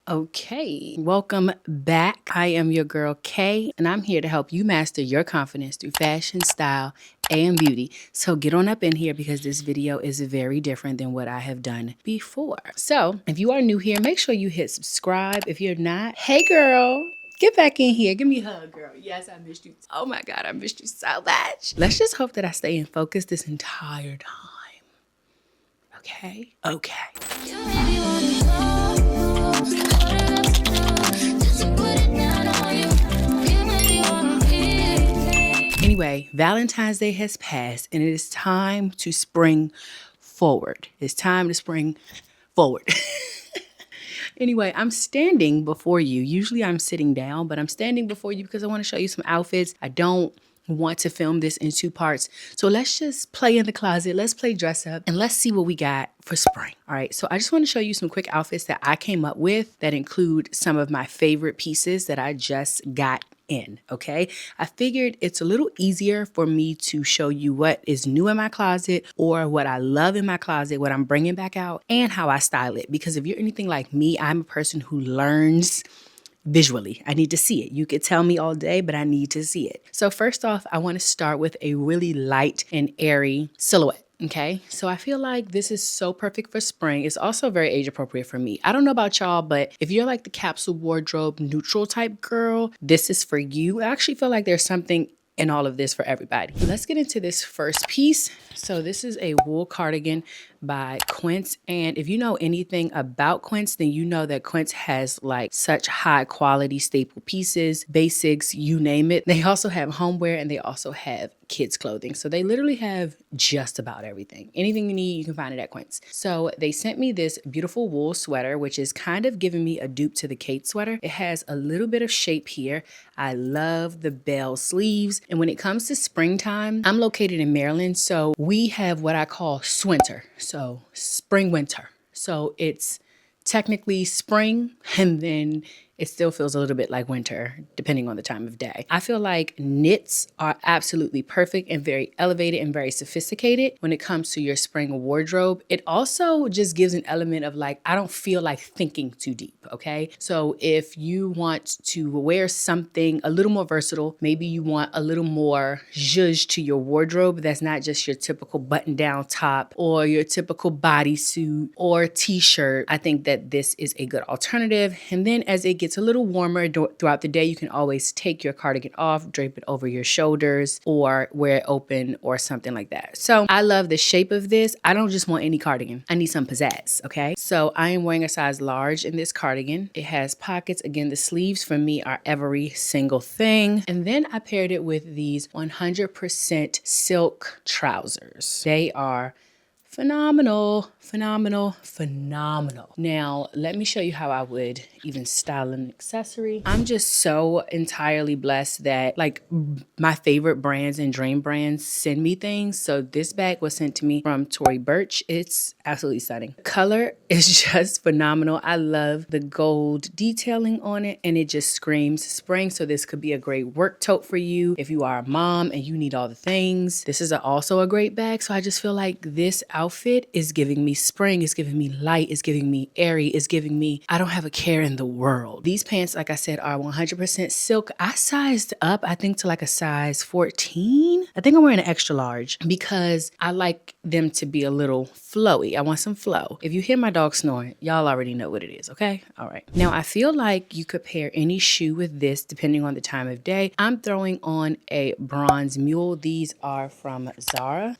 Okay, welcome back. I am your girl Kay, and I'm here to help you master your confidence through fashion, style, and beauty. So get on up in here because this video is very different than what I have done before. So if you are new here, make sure you hit subscribe. If you're not, hey girl, get back in here. Give me a hug, girl. Yes, I missed you. Oh my God, I missed you so much. Let's just hope that I stay in focus this entire time. Okay? Anyway, Valentine's Day has passed and it is time to spring forward. It's time to spring forward. Anyway, I'm standing before you. Usually I'm sitting down, but I'm standing before you because I want to show you some outfits. I don't want to film this in two parts. So let's just play in the closet. Let's play dress up and let's see what we got for spring. All right. So I just want to show you some quick outfits that I came up with that include some of my favorite pieces that I just got in. Okay. I figured it's a little easier for me to show you what is new in my closet or what I love in my closet, what I'm bringing back out and how I style it. Because if you're anything like me, I'm a person who learns visually. I need to see it. You could tell me all day, but I need to see it. So first off, I want to start with a really light and airy silhouette. Okay, so I feel like this is so perfect for spring. It's also very age appropriate for me. I don't know about y'all, but if you're like the capsule wardrobe neutral type girl, this is for you. I actually feel like there's something in all of this for everybody. Let's get into this first piece. So this is a wool cardigan by Quince. And if you know anything about Quince, then you know that Quince has like such high quality staple pieces, basics, you name it. They also have homeware and they also have kids clothing. So they literally have just about everything. Anything you need, you can find it at Quince. So they sent me this beautiful wool sweater, which is kind of giving me a dupe to the Kate sweater. It has a little bit of shape here. I love the bell sleeves. And when it comes to springtime, I'm located in Maryland. So we have what I call swinter. So spring, winter. So it's technically spring and then it still feels a little bit like winter depending on the time of day. I feel like knits are absolutely perfect and very elevated and very sophisticated when it comes to your spring wardrobe. It also just gives an element of like, I don't feel like thinking too deep, okay? So if you want to wear something a little more versatile, maybe you want a little more zhuzh to your wardrobe that's not just your typical button-down top or your typical bodysuit or t-shirt, I think that this is a good alternative. And then as it gets a little warmer throughout the day, you can always take your cardigan off, drape it over your shoulders or wear it open or something like that. So I love the shape of this. I don't just want any cardigan. I need some pizzazz, okay? So I am wearing a size large in this cardigan. It has pockets. Again, the sleeves for me are every single thing. And then I paired it with these 100% silk trousers. They are phenomenal. Now, let me show you how I would even style an accessory. I'm just so entirely blessed that like my favorite brands and dream brands send me things. So this bag was sent to me from Tory Burch. It's absolutely stunning. The color is just phenomenal. I love the gold detailing on it and it just screams spring. So this could be a great work tote for you if you are a mom and you need all the things. This is also a great bag. So I just feel like this outfit is giving me spring, it's giving me light, it's giving me airy, it's giving me, I don't have a care in the world. These pants, like I said, are 100% silk. I sized up, I think to like a size 14. I think I'm wearing an extra large because I like them to be a little flowy. I want some flow. If you hear my dog snoring, y'all already know what it is, okay? All right. Now I feel like you could pair any shoe with this depending on the time of day. I'm throwing on a bronze mule. These are from Zara.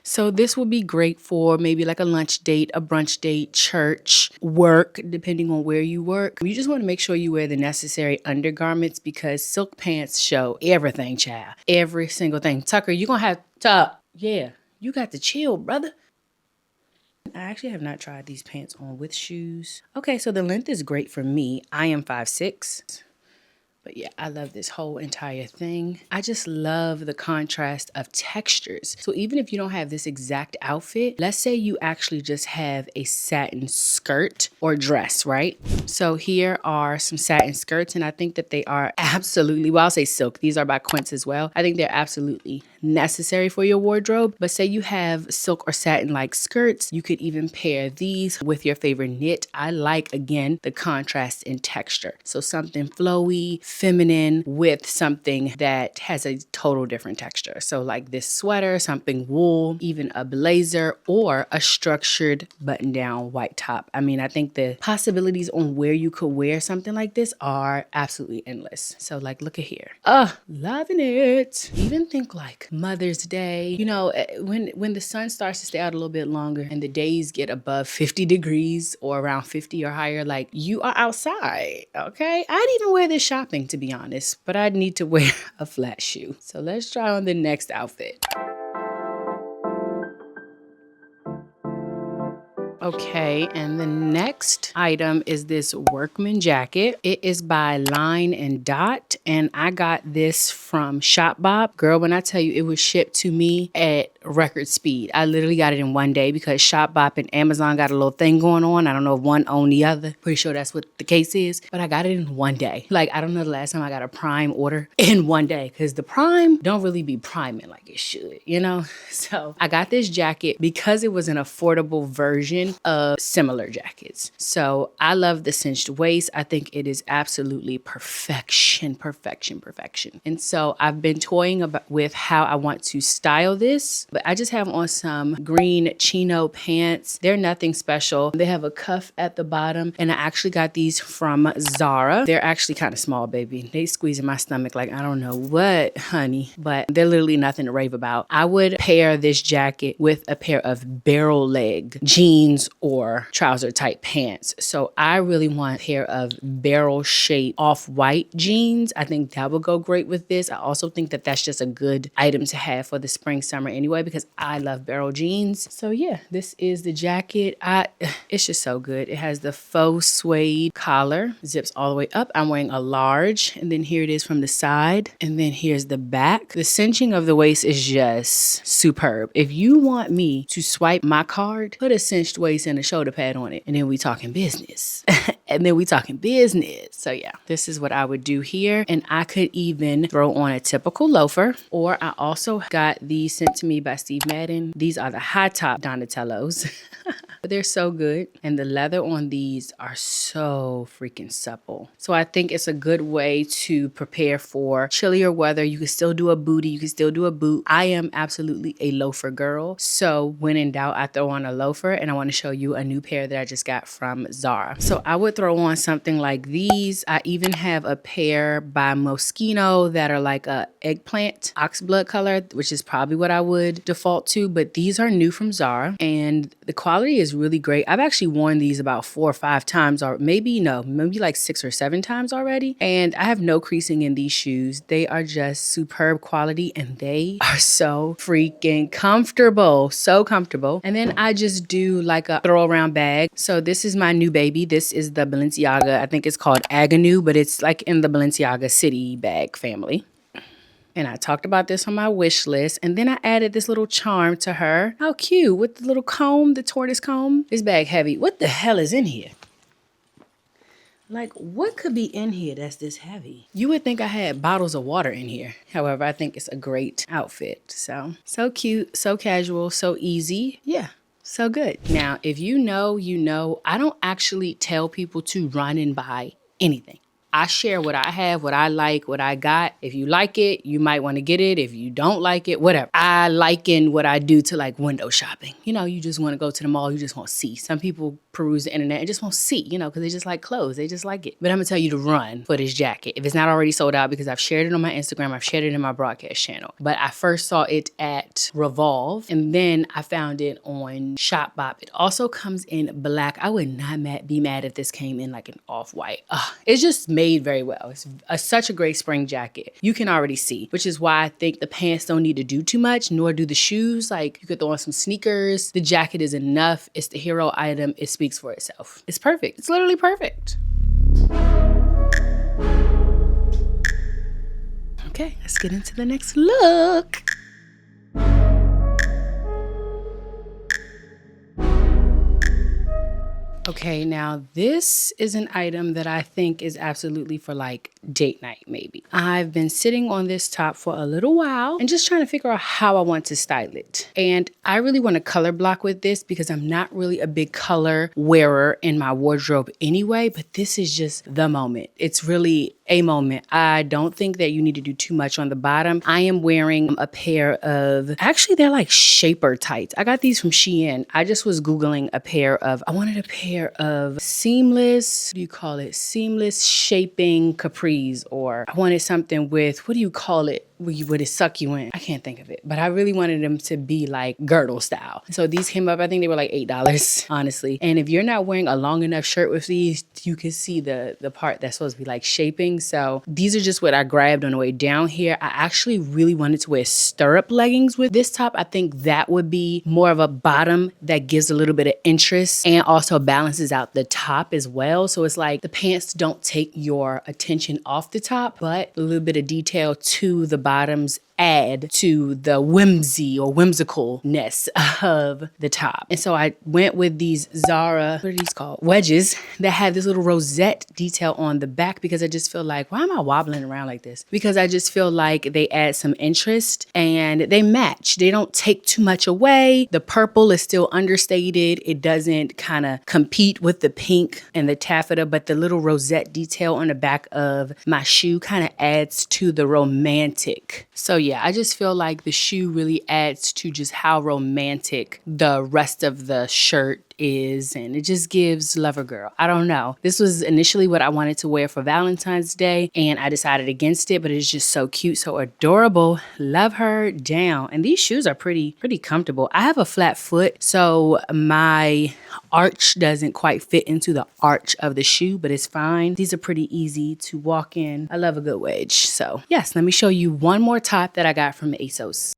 So this would be great for maybe like a lunch date, a brunch date, church, work, depending on where you work. You just want to make sure you wear the necessary undergarments because silk pants show everything, child. Every single thing. Tucker, you're going to have to, yeah, you got to chill, brother. I actually have not tried these pants on with shoes. Okay, so the length is great for me. I am 5'6". But yeah, I love this whole entire thing. I just love the contrast of textures. So even if you don't have this exact outfit, let's say you actually just have a satin skirt or dress, right? So here are some satin skirts and I think that they are absolutely, well, I'll say silk. These are by Quince as well. I think they're absolutely necessary for your wardrobe. But say you have silk or satin like skirts, you could even pair these with your favorite knit. I like, again, the contrast in texture. So something flowy, feminine with something that has a total different texture. So like this sweater, something wool, even a blazer, or a structured button-down white top. I mean, I think the possibilities on where you could wear something like this are absolutely endless. So like, look at here. Loving it. Even think like Mother's Day, you know, when the sun starts to stay out a little bit longer and the days get above 50 degrees or around 50 or higher, like you are outside, okay? I'd even wear this shopping, to be honest, but I'd need to wear a flat shoe. So let's try on the next outfit. Okay, and the next item is this Workman jacket. It is by Line and Dot, and I got this from Shopbop. Girl, when I tell you it was shipped to me at record speed. I literally got it in one day because Shopbop and Amazon got a little thing going on. I don't know if one owned the other. Pretty sure that's what the case is, but I got it in one day. Like, I don't know the last time I got a Prime order in one day, because the Prime don't really be priming like it should, you know? So I got this jacket because it was an affordable version of similar jackets. So I love the cinched waist. I think it is absolutely perfection, perfection, perfection. And so I've been toying with how I want to style this, but I just have on some green chino pants. They're nothing special. They have a cuff at the bottom, and I actually got these from Zara. They're actually kind of small, baby. They squeeze in my stomach like I don't know what, honey, but they're literally nothing to rave about. I would pair this jacket with a pair of barrel leg jeans or trouser type pants. So I really want a pair of barrel shaped off-white jeans. I think that would go great with this. I also think that that's just a good item to have for the spring summer anyway, because I love barrel jeans. So yeah, this is the jacket. It's just so good. It has the faux suede collar, zips all the way up. I'm wearing a large, and then here it is from the side, and then here's the back. The cinching of the waist is just superb. If you want me to swipe my card, put a cinched waist and a shoulder pad on it, and then we talking business. And then we talking business. So yeah, this is what I would do here. And I could even throw on a typical loafer, or I also got these sent to me by Steve Madden. These are the high top Donatellos. But they're so good. And the leather on these are so freaking supple. So I think it's a good way to prepare for chillier weather. You can still do a bootie. You can still do a boot. I am absolutely a loafer girl. So when in doubt, I throw on a loafer, and I want to show you a new pair that I just got from Zara. So I would throw on something like these. I even have a pair by Moschino that are like a eggplant oxblood color, which is probably what I would default to. But these are new from Zara, and the quality is really great. I've actually worn these about 4 or 5 times, or maybe like 6 or 7 times already. And I have no creasing in these shoes. They are just superb quality, and they are so freaking comfortable. So comfortable. And then I just do like a throw around bag. So this is my new baby. This is the Balenciaga. I think it's called Agnew, but it's like in the Balenciaga city bag family. And I talked about this on my wish list. And then I added this little charm to her. How cute, with the little comb, the tortoise comb. This bag heavy. What the hell is in here? Like, what could be in here that's this heavy? You would think I had bottles of water in here. However, I think it's a great outfit. So cute, so casual, so easy. Yeah. So good. Now, if you know, you know, I don't actually tell people to run and buy anything. I share what I have, what I like, what I got. If you like it, you might want to get it. If you don't like it, whatever. I liken what I do to like window shopping. You know, you just want to go to the mall. You just want to see. Some people peruse the internet and just want to see, you know, because they just like clothes. They just like it. But I'm going to tell you to run for this jacket if it's not already sold out, because I've shared it on my Instagram. I've shared it in my broadcast channel. But I first saw it at Revolve, and then I found it on Shopbop. It also comes in black. I would not be mad if this came in like an off-white. It's just made very well. It's such a great spring jacket. You can already see, which is why I think the pants don't need to do too much, nor do the shoes. Like, you could throw on some sneakers. The jacket is enough. It's the hero item. It speaks for itself. It's perfect. It's literally perfect. Okay, let's get into the next look. Okay, now this is an item that I think is absolutely for like date night, maybe. I've been sitting on this top for a little while and just trying to figure out how I want to style it. And I really want to color block with this because I'm not really a big color wearer in my wardrobe anyway, but this is just the moment. It's really a moment. I don't think that you need to do too much on the bottom. I am wearing a pair of, actually they're like shaper tights. I got these from Shein. I just was Googling a pair of, I wanted a pair of seamless, what do you call it? Seamless shaping capris, or I wanted something with, what do you call it? Would it suck you in? I can't think of it, but I really wanted them to be like girdle style. So these came up, I think they were like $8, honestly. And if you're not wearing a long enough shirt with these, you can see the part that's supposed to be like shaping. So these are just what I grabbed on the way down here. I actually really wanted to wear stirrup leggings with this top. I think that would be more of a bottom that gives a little bit of interest and also balances out the top as well. So it's like the pants don't take your attention off the top, but a little bit of detail to the bottoms add to the whimsy or whimsicalness of the top. And so I went with these Zara, what are these called? Wedges that have this little rosette detail on the back because I just feel like, why am I wobbling around like this? Because I just feel like they add some interest and they match. They don't take too much away. The purple is still understated. It doesn't kind of compete with the pink and the taffeta, but the little rosette detail on the back of my shoe kind of adds to the romantic. So yeah, I just feel like the shoe really adds to just how romantic the rest of the shirt is, and it just gives lover girl. I don't know. This was initially what I wanted to wear for Valentine's Day, and I decided against it, but it's just so cute, so adorable. Love her down. And these shoes are pretty comfortable. I have a flat foot, so my arch doesn't quite fit into the arch of the shoe, but it's fine. These are pretty easy to walk in. I love a good wedge. So yes, let me show you one more top that I got from ASOS.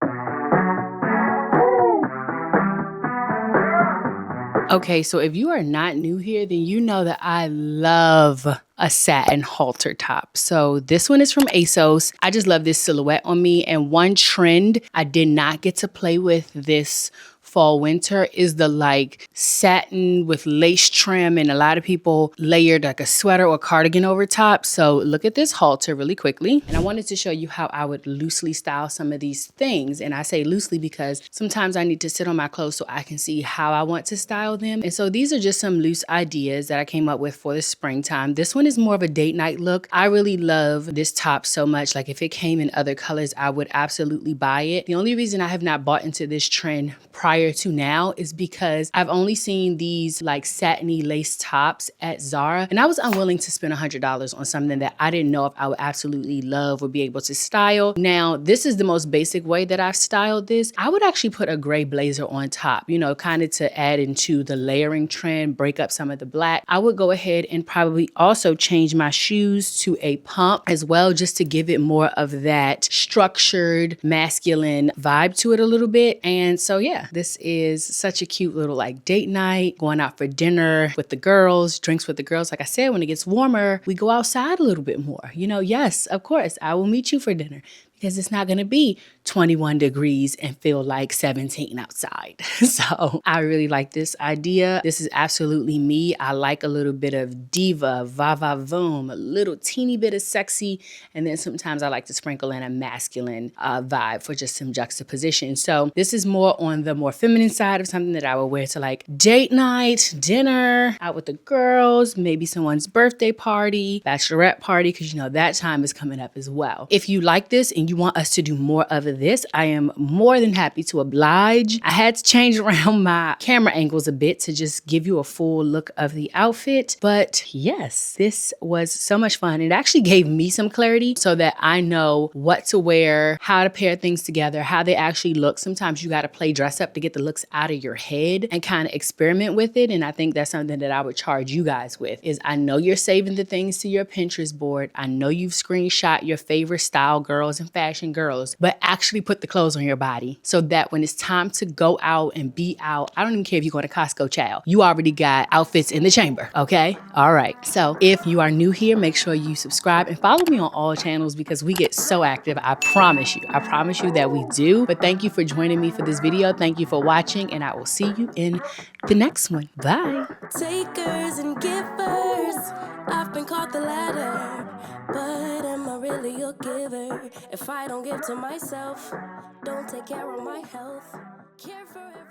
Okay, so if you are not new here, then you know that I love a satin halter top. So this one is from ASOS. I just love this silhouette on me. And one trend I did not get to play with this fall winter is the like satin with lace trim, and a lot of people layered like a sweater or cardigan over top. So look at this halter really quickly, and I wanted to show you how I would loosely style some of these things. And I say loosely because sometimes I need to sit on my clothes so I can see how I want to style them. And so these are just some loose ideas that I came up with for the springtime. This one is more of a date night look. I really love this top so much. Like if it came in other colors, I would absolutely buy it. The only reason I have not bought into this trend prior to now is because I've only seen these like satiny lace tops at Zara, and I was unwilling to spend $100 on something that I didn't know if I would absolutely love or be able to style. Now, this is the most basic way that I've styled this. I would actually put a gray blazer on top, you know, kind of to add into the layering trend, break up some of the black. I would go ahead and probably also change my shoes to a pump as well, just to give it more of that structured masculine vibe to it a little bit. And so yeah, this is such a cute little like date night, going out for dinner with the girls, drinks with the girls. Like I said, when it gets warmer, we go outside a little bit more. You know, yes, of course, I will meet you for dinner because it's not going to be 21 degrees and feel like 17 outside. So I really like this idea. This is absolutely me. I like a little bit of diva, va-va-voom, a little teeny bit of sexy. And then sometimes I like to sprinkle in a masculine vibe for just some juxtaposition. So this is more on the more feminine side of something that I would wear to like date night, dinner, out with the girls, maybe someone's birthday party, bachelorette party, because you know that time is coming up as well. If you like this and you want us to do more of this, I am more than happy to oblige. I had to change around my camera angles a bit to just give you a full look of the outfit. But yes, this was so much fun. It actually gave me some clarity so that I know what to wear, how to pair things together, how they actually look. Sometimes you got to play dress up to get the looks out of your head and kind of experiment with it. And I think that's something that I would charge you guys with is I know you're saving the things to your Pinterest board. I know you've screenshot your favorite style girls and fashion girls, but actually put the clothes on your body so that when it's time to go out and be out, I don't even care if you're going to Costco, child. You already got outfits in the chamber, okay? All right. So if you are new here, make sure you subscribe and follow me on all channels because we get so active. I promise you. I promise you that we do. But thank you for joining me for this video. Thank you for watching, and I will see you in the next one. Bye. Takers and givers, I've been called the latter, but am I really a giver? If I don't give to myself, don't take care of my health, care for everyone.